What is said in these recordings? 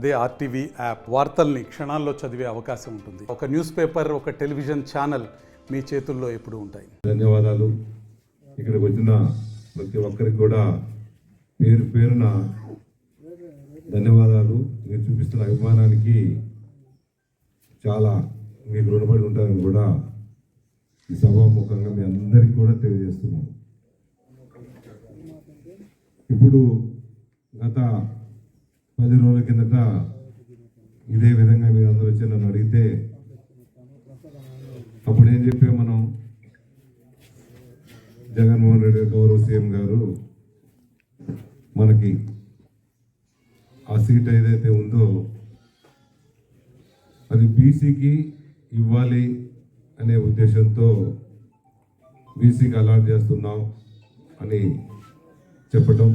అదే RTV app వార్తల్ని క్షణాల్లో చదివే అవకాశం ఉంటుంది. ఒక న్యూస్ పేపర్, ఒక టెలివిజన్ ఛానల్ మీ చేతుల్లో ఎప్పుడూ ఉంటాయి. ధన్యవాదాలు. ఇక్కడికి వచ్చిన ప్రతి ఒక్కరికి కూడా పేరు పేరున ధన్యవాదాలు. మీరు చూపిస్తున్న అభిమానానికి చాలా మీకు రుణపడి ఉంటారని కూడా ఈ సభాముఖంగా మీ అందరికీ కూడా తెలియజేస్తున్నాం. ఇప్పుడు గత 10 రోజుల కిందట ఇదే విధంగా మీరు అందరూ వచ్చి నన్ను అడిగితే అప్పుడు ఏం చెప్పాం, మనం జగన్మోహన్ రెడ్డి గౌరవ సీఎం గారు మనకి ఆ సీట్ ఏదైతే ఉందో అది బీసీకి ఇవ్వాలి అనే ఉద్దేశంతో బీసీకి అలాట్ చేస్తున్నాం అని చెప్పటం,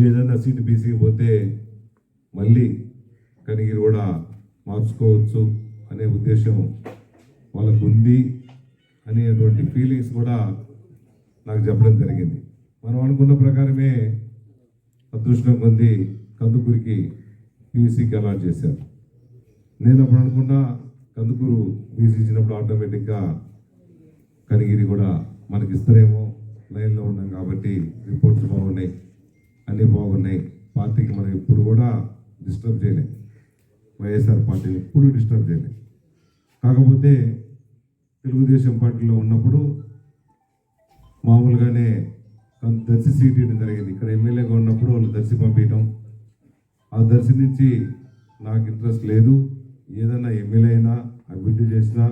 ఏదైనా సీటు బీసీకి పోతే మళ్ళీ కనిగిరి కూడా మార్చుకోవచ్చు అనే ఉద్దేశం వాళ్ళకు ఉంది అనేటువంటి ఫీలింగ్స్ కూడా నాకు చెప్పడం జరిగింది. మనం అనుకున్న ప్రకారమే అదృష్టం పొంది కందుకూరికి బీసీకి అలాట్ చేశారు. నేను అప్పుడు అనుకున్నా కందుకూరు బీసీ ఇచ్చినప్పుడు ఆటోమేటిక్గా కనిగిరి కూడా మనకి ఇస్తారేమో, లైన్లో ఉన్నాం కాబట్టి రిపోర్ట్స్ బాగున్నాయి, అన్నీ బాగున్నాయి, పార్టీకి మనం ఎప్పుడు కూడా డిస్టర్బ్ చేయలేం, వైఎస్ఆర్ పార్టీని ఎప్పుడు డిస్టర్బ్ చేయలేం. కాకపోతే తెలుగుదేశం పార్టీలో ఉన్నప్పుడు మామూలుగానే దర్శి సీట్ ఇవ్వడం జరిగింది. ఇక్కడ ఎమ్మెల్యేగా ఉన్నప్పుడు వాళ్ళు దర్శి పంపించడం, ఆ దర్శి నుంచి నాకు ఇంట్రెస్ట్ లేదు, ఏదైనా ఎమ్మెల్యే అయినా అభివృద్ధి చేసినా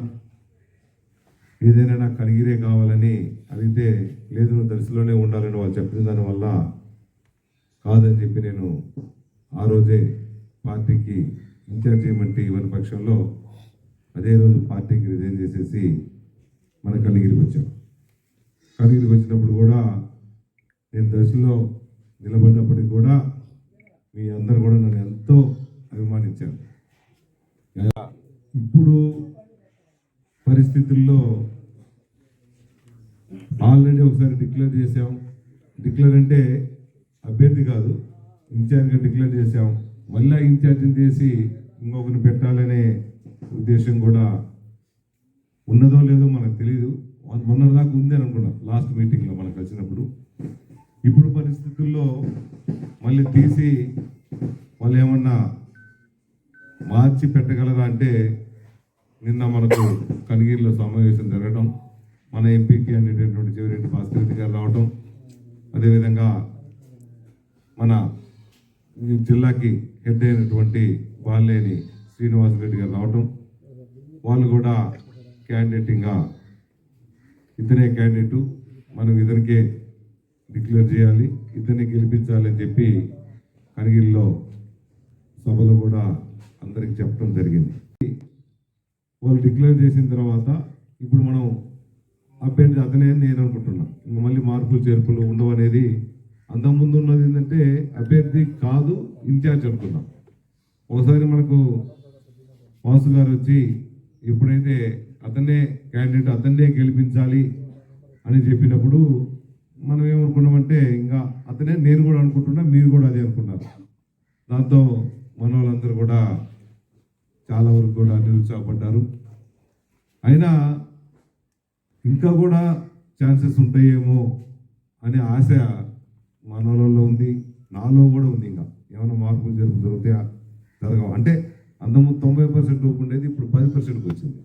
ఏదైనా నాకు కనిగిరే కావాలని అడిగితే లేదు నువ్వు దర్శిలోనే ఉండాలని వాళ్ళు చెప్పిన దానివల్ల కాదని చెప్పి నేను ఆ రోజే పార్టీకి ఇన్ఛార్జ్ చేయమంటే ఇవ్వని పక్షంలో అదే రోజు పార్టీకి రిజైన్ చేసేసి మన కనిగిరికి వచ్చాం. కనిగిరికి వచ్చినప్పుడు కూడా నేను దర్శిలో నిలబడినప్పటికి కూడా మీ అందరు కూడా నన్ను ఎంతో అభిమానించారు. ఇప్పుడు పరిస్థితుల్లో ఆల్రెడీ ఒకసారి డిక్లేర్ చేసాం. డిక్లేర్ అంటే అభ్యర్థి కాదు, ఇన్ఛార్జ్గా డిక్లేర్ చేసాం. మళ్ళీ ఇన్ఛార్జిని చేసి ఇంకొకరిని పెట్టాలనే ఉద్దేశం కూడా ఉన్నదో లేదో మనకు తెలియదు. మొన్నటిదాకా ఉంది అని అనుకున్నాం లాస్ట్ మీటింగ్లో మనకు వచ్చినప్పుడు. ఇప్పుడు పరిస్థితుల్లో మళ్ళీ తీసి వాళ్ళు ఏమన్నా మార్చి పెట్టగలరా అంటే నిన్న మనకు కనిగిరిలో సమావేశం జరగడం, మన ఎంపీకి అనేటటువంటి చెవిరెడ్డి భాస్కర్ రెడ్డి గారు రావటం, అదేవిధంగా మన జిల్లాకి హెడ్ అయినటువంటి బాలేని శ్రీనివాస్ రెడ్డి గారు రావటం, వాళ్ళు కూడా క్యాండిడేటింగ్గా ఇతనే క్యాండిడేటు, మనం ఇద్దరికే డిక్లేర్ చేయాలి, ఇద్దరిని గెలిపించాలి అని చెప్పి కనిగిరిలో సభలో కూడా అందరికి చెప్పడం జరిగింది. వాళ్ళు డిక్లేర్ చేసిన తర్వాత ఇప్పుడు మనం అభ్యర్థి అతనే నేను అనుకుంటున్నా. ఇంకా మళ్ళీ మార్పులు చేర్పులు ఉండవు అనేది. అంతకుముందు ఉన్నది ఏంటంటే అభ్యర్థి కాదు ఇన్ఛార్జ్ అనుకున్నాం. ఒకసారి మనకు వాసు గారు వచ్చి ఎప్పుడైతే అతనే క్యాండిడేట్ అతన్నే గెలిపించాలి అని చెప్పినప్పుడు మనం ఏమనుకున్నామంటే ఇంకా అతనే నేను కూడా అనుకుంటున్నా, మీరు కూడా అదే అనుకున్నారు. దాంతో మన వాళ్ళందరూ కూడా చాలా వరకు కూడా నిరుత్సాహపడ్డారు. అయినా ఇంకా కూడా ఛాన్సెస్ ఉంటాయేమో అనే ఆశ మన వాళ్ళలో ఉంది, నాలో కూడా ఉంది. ఇంకా ఏమైనా మార్పులు జరుగుతాయా జరగవు అంటే అంతకుముందు 90% ఉండేది, ఇప్పుడు 10%కి వచ్చింది.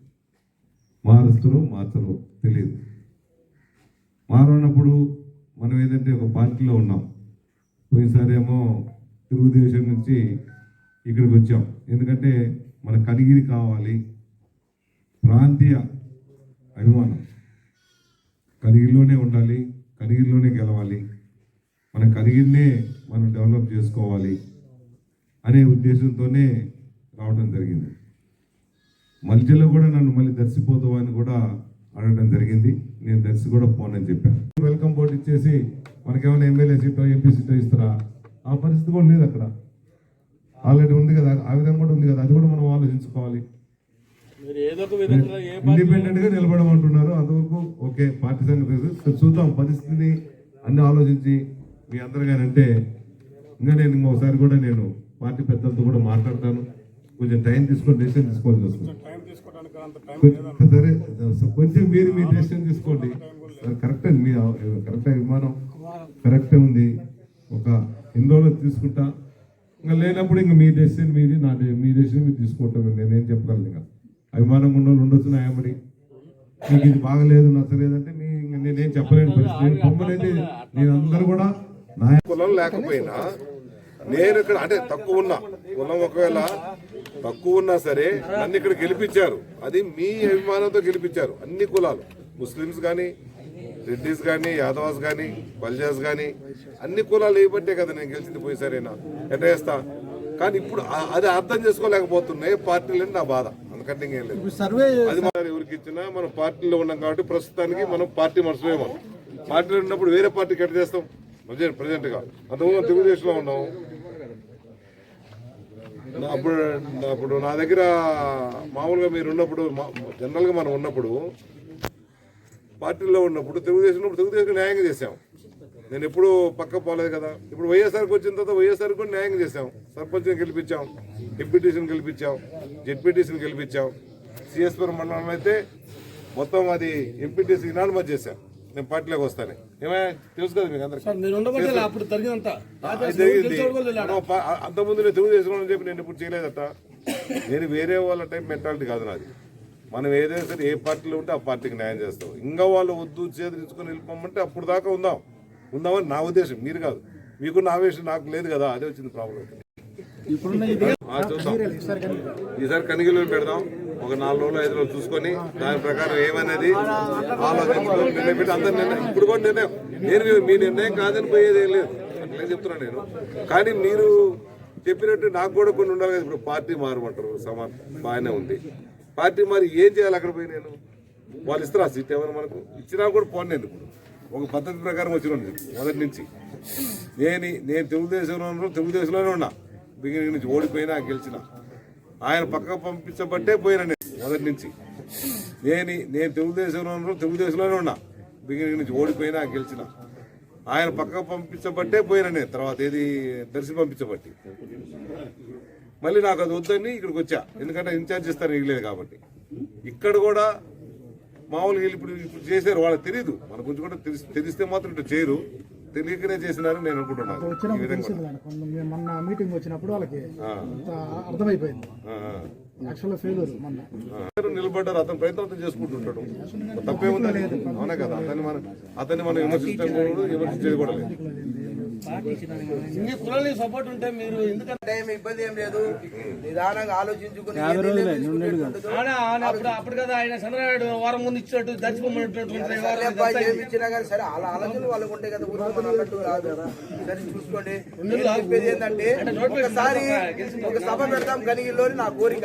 మారుస్తారో మార్చరో తెలియదు. మారన్నప్పుడు మనం ఏదంటే ఒక పార్టీలో ఉన్నాం. పోయినసారి ఏమో తెలుగుదేశం నుంచి ఇక్కడికి వచ్చాం. ఎందుకంటే మన కనిగిరి కావాలి, ప్రాంతీయ అభిమానం, కనిగిరిలోనే ఉండాలి, కనిగిరిలోనే గెలవాలి, మన కనిగిరినే మనం డెవలప్ చేసుకోవాలి అనే ఉద్దేశంతోనే రావడం జరిగింది. మధ్యలో కూడా నన్ను మళ్ళీ దర్శిపోతావు అని కూడా అడగడం జరిగింది. నేను దర్శి కూడా పోనని చెప్పాను. వెల్కమ్ బోర్డు ఇచ్చేసి మనకేమైనా ఎమ్మెల్యే సీటో ఎంపీ సీటో ఇస్తారా? ఆ పరిస్థితి కూడా లేదు. అక్కడ ఆల్రెడీ ఉంది కదా, ఆ విధంగా కూడా ఉంది కదా, అది కూడా మనం ఆలోచించుకోవాలి. ఇండిపెండెంట్గా నిలబడమంటున్నారు, అంతవరకు ఓకే. పార్టీ సంగతి చూద్దాం, పరిస్థితిని అన్ని ఆలోచించి మీ అందరు కానీ అంటే ఇంకా నేను ఇంకోసారి కూడా నేను పార్టీ పెద్దలతో కూడా మాట్లాడతాను. కొంచెం టైం తీసుకొని డెసిషన్ తీసుకోవాల్సి వస్తుంది. సరే కొంచెం మీరు మీ డెసిషన్ తీసుకోండి. కరెక్ట్ అండి, మీ కరెక్ట్ అభిమానం కరెక్టే ఉంది. ఒక ఎన్ని రోజులు తీసుకుంటా, ఇంకా లేనప్పుడు ఇంకా మీ డెసిషన్ మీది, మీ డెసిషన్ మీరు తీసుకోవటం. నేనేం చెప్పగలను? ఇంకా అభిమానం ఉన్న వాళ్ళు ఉండొచ్చు నా ఏమడి. మీకు ఇది బాగలేదు నచ్చలేదంటే నేనేం చెప్పలేని పరిస్థితి. బొమ్మలైతే నేను అందరూ కూడా నా కులం లేకపోయినా నేను ఇక్కడ అంటే తక్కువ ఉన్నా కులం, ఒకవేళ తక్కువ ఉన్నా సరే నన్ను ఇక్కడ గెలిపించారు. అది మీ అభిమానంతో గెలిపించారు. అన్ని కులాలు, ముస్లిమ్స్ కానీ, రెడ్డిస్ కానీ, యాదవాస్ కానీ, బల్జాస్ కానీ, అన్ని కులాలు వేయబట్టే కదా నేను గెలిచింది. పోయిసారైనా ఎట్లా చేస్తా. కానీ ఇప్పుడు అది అర్థం చేసుకోలేకపోతున్నాయి పార్టీలని నా బాధ. అందుకంటే ఇంకేం లేదు. అది మనం ఎవరికి ఇచ్చినా మనం పార్టీలో ఉన్నాం కాబట్టి ప్రస్తుతానికి మనం పార్టీ మనసులేమో. పార్టీలో ఉన్నప్పుడు వేరే పార్టీకి ఎట్లా చేస్తాం? ప్రజెంట్ గా అంతకుముందు తెలుగుదేశంలో ఉన్నాం. అప్పుడు నా దగ్గర మామూలుగా మీరు ఉన్నప్పుడు, జనరల్ గా మనం ఉన్నప్పుడు పార్టీలో ఉన్నప్పుడు తెలుగుదేశం న్యాయంగా చేశాం. నేను ఎప్పుడు పక్క పోలేదు కదా. ఇప్పుడు వైఎస్ఆర్కి వచ్చిన తర్వాత వైఎస్ఆర్ కూడా న్యాయంగా చేశాం. సర్పంచ్ని గెలిపించాం, డిప్యూటీసీని గెలిపించాం, జెడ్పీటీసీని గెలిపించాం. సిఎస్పురం మండలంలో అయితే మొత్తం అది ఎంపీటీసీ ఇనానమస్ చేశాం. నేను పార్టీలోకి వస్తాను. ఏమైనా తెలుసు కదా మీకు అందరికీ. అంతకుముందు నేను తెలుగుదేశం అని చెప్పి నేను ఇప్పుడు చేయలేదట. నేను వేరే వాళ్ళ టైప్ మెంటాలిటీ కాదు నాది. మనం ఏదైనా సరే ఏ పార్టీలో ఉంటే ఆ పార్టీకి న్యాయం చేస్తాం. ఇంకా వాళ్ళు వద్దు చేతులు వెళ్ళిపోమంటే అప్పుడు దాకా ఉందామని నా ఉద్దేశం. మీరు కాదు, మీకున్న ఆవేశం నాకు లేదు కదా. అదే వచ్చింది ప్రాబ్లం. చూద్దాం, ఈసారి కనిగిలో పెడదాం. ఒక 4 రోజులు 5 రోజులు చూసుకొని దాని ప్రకారం ఏమనేది ఆలోచించుకొని నిర్ణయం పెట్టి అందరు నిర్ణయం. ఇప్పుడు కూడా నిర్ణయం నేను మీ నిర్ణయం కాదని పోయేది ఏం లేదు అట్లే చెప్తున్నాను నేను. కానీ మీరు చెప్పినట్టు నాకు కూడా కొన్ని ఉండాలి కదా. ఇప్పుడు పార్టీ మారమంటారు, సమానం బాగానే ఉంది. పార్టీ మరి ఏం చేయాలి? అక్కడ పోయి నేను వాళ్ళు ఇస్తారా సీట్? ఏమైనా మనకు ఇచ్చినా కూడా పోను. ఎందుకు ఒక పద్ధతి ప్రకారం వచ్చిన మొదటి నుంచి నేను తెలుగుదేశంలోనే ఉన్నా. బిగినింగ్ నుంచి ఓడిపోయినా గెలిచిన ఆయన పక్కకు పంపించబట్టే పోయినా. నేను మొదటి నుంచి నేను తెలుగుదేశంలోనే ఉన్నా. బిగినింగ్ నుంచి ఓడిపోయినా గెలిచిన ఆయన పక్కకు పంపించబట్టే పోయినా. నేను తర్వాత ఏది దర్శి పంపించబట్టి మళ్ళీ నాకు అది వద్దని ఇక్కడికి వచ్చా. ఎందుకంటే ఇన్ఛార్జ్ ఇస్తారు ఇవ్వలేదు కాబట్టి. ఇక్కడ కూడా మామూలుగా ఇప్పుడు చేశారు. వాళ్ళకి తెలియదు, మన గురించి కూడా తెలిస్తే మాత్రం ఇట్లా చేయరు. తెలియకనే చేసినారని నేను అనుకుంటున్నాను. ఈ విధంగా మొన్న మీటింగ్ వచ్చినప్పుడు వాళ్ళకి అర్థమైపోయింది. నిలబడ్డారు. అతను ప్రయత్నం చేసుకుంటుంటాడు. తప్పేముంది? అవునా కదా. అతన్ని మనం విమర్శించేది కూడా లేదు. సపోర్ట్ ఉంటే మీరు ఎందుకంటే ఇబ్బంది ఏం లేదు. నిదానంగా ఆలోచించుకుని అప్పుడు కదా ఆయన చంద్రబాబు వారం ముందు ఇచ్చినట్టు దర్శించినా కానీ సరే వాళ్ళ ఆలోచనలు వాళ్ళకు ఉంటాయి కదా. అన్నట్టు రాదు కదా. సరే చూసుకోండి. చెప్పేది ఏంటంటే ఒకసారి ఒక సభ పెడతాం కనిగిల్లో నా కోరిక.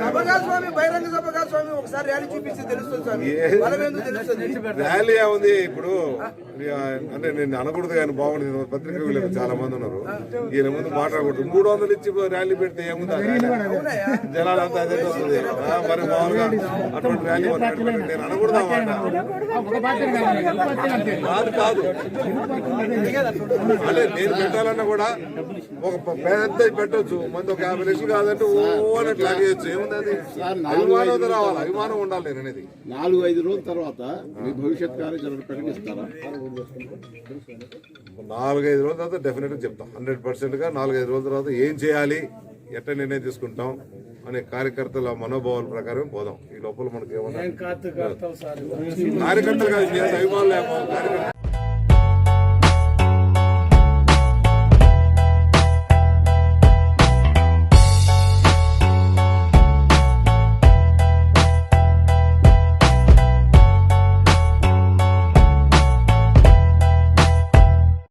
సభగా స్వామి, బహిరంగ సభగా స్వామి ఒకసారి ర్యాలీ చూపిస్తే తెలుస్తుంది స్వామి. బలం ఎందుకు తెలుస్తుంది? ర్యాలీ ఉంది ఇప్పుడు అంటే నేను అనకూడదు కానీ బాగుంటుంది. పత్రిక వీళ్ళకి చాలా మంది ఉన్నారు. ఈయన ముందు మాట్లాడకూడదు. 300 ఇచ్చి ర్యాలీ పెడితే ఏముంది? జనాలంతా అదే వస్తుంది. మరి మామూలుగా అటువంటి ర్యాలీ నేను అనకూడదు. కాదు అదే నేను పెట్టాలన్నా కూడా ఒక పెద్ద పెట్టవచ్చు. మంది ఒక 50 లక్షలు కాదంటే ఓనట్ లాగేయచ్చు. ఏముంది? అది అభిమానం రావాలి, అభిమానం ఉండాలి. నేను అనేది 4-5 రోజుల తర్వాత మీ భవిష్యత్ కార్యాచరణ ప్రకటిస్తారా? 4-5 రోజుల తర్వాత డెఫినెట్ గా చెప్తాం. 100% గా 4-5 రోజుల తర్వాత ఏం చేయాలి, ఎట్లా నిర్ణయం తీసుకుంటాం అనే కార్యకర్తల మనోభావాల ప్రకారం పోదాం. ఈ లోపల మనకి ఏమన్నా కార్యకర్తలు కాదు, అభిమానులు